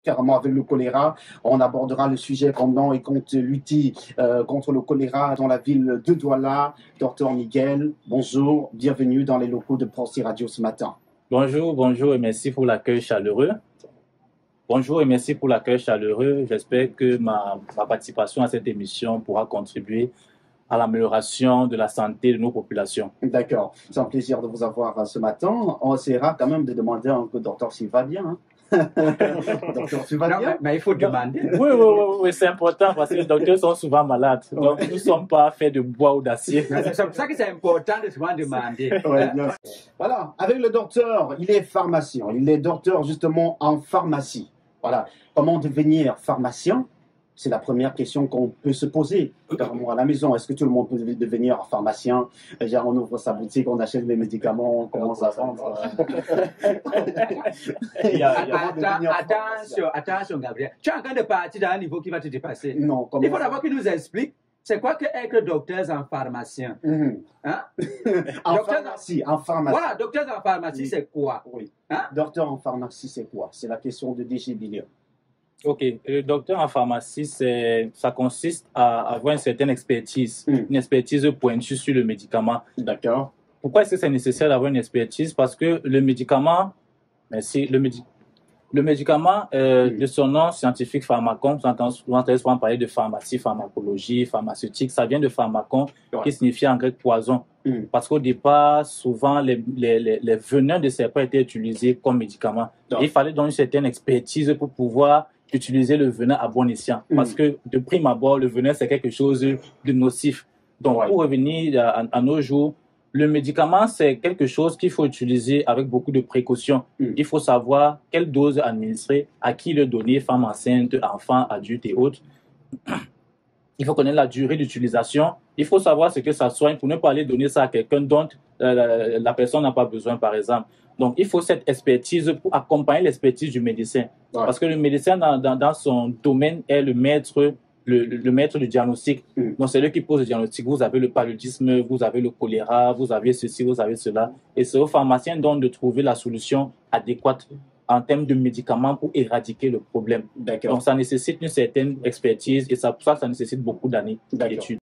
carrément avec le choléra. On abordera le sujet comment et compte lutter contre le choléra dans la ville de Douala. Docteur Miguel, bonjour, bienvenue dans les locaux de Pensée Radio ce matin. Bonjour et merci pour l'accueil chaleureux. Bonjour et merci pour l'accueil chaleureux. J'espère que ma participation à cette émission pourra contribuer à l'amélioration de la santé de nos populations. D'accord, c'est un plaisir de vous avoir ce matin. On essaiera quand même de demander un peu, docteur, s'il va bien. Hein? Docteur, tu vas bien? Mais il faut demander. Oui, c'est important parce que les docteurs sont souvent malades. Donc, nous ne sommes pas faits de bois ou d'acier. C'est pour ça que c'est important de souvent demander. Ouais, voilà, avec le docteur, il est pharmacien. Il est docteur justement en pharmacie. Voilà, comment devenir pharmacien? C'est la première question qu'on peut se poser. Carrément à la maison, est-ce que tout le monde peut devenir pharmacien? On ouvre sa boutique, on achète des médicaments, on commence à vendre. Attention, Gabriel. Tu es en train de partir dans un niveau qui va te dépasser. Non, il faut d'abord qu'il nous explique c'est quoi que être docteur en pharmacien. Hein? En pharmacie. Voilà, docteur en pharmacie, oui. C'est quoi? Oui. Hein? Docteur en pharmacie, c'est quoi? C'est la question de DG Billion. Ok, le docteur en pharmacie, ça consiste à avoir une certaine expertise, une expertise pointue sur le médicament. D'accord. Pourquoi est-ce que c'est nécessaire d'avoir une expertise? Parce que le médicament, le médicament, de son nom scientifique pharmacon, on entend souvent parler de pharmacie, pharmacologie, pharmaceutique, ça vient de pharmacon, qui signifie en grec poison. Parce qu'au départ, souvent, les venins de serpents étaient utilisés comme médicaments. Il fallait donc une certaine expertise pour pouvoir utiliser le venin à bon escient. Parce que de prime abord, le venin, c'est quelque chose de nocif. Donc, pour revenir à nos jours, le médicament, c'est quelque chose qu'il faut utiliser avec beaucoup de précautions. Il faut savoir quelle dose administrer, à qui le donner, femme enceinte, enfants, adultes et autres. Il faut connaître la durée d'utilisation. Il faut savoir ce que ça soigne pour ne pas aller donner ça à quelqu'un dont la personne n'a pas besoin, par exemple. Donc, il faut cette expertise pour accompagner l'expertise du médecin. Parce que le médecin, dans son domaine, est le maître du diagnostic. Donc, c'est lui qui pose le diagnostic. Vous avez le paludisme, vous avez le choléra, vous avez ceci, vous avez cela. Et c'est au pharmacien donc de trouver la solution adéquate en termes de médicaments pour éradiquer le problème. Donc, ça nécessite une certaine expertise et pour ça nécessite beaucoup d'années d'études.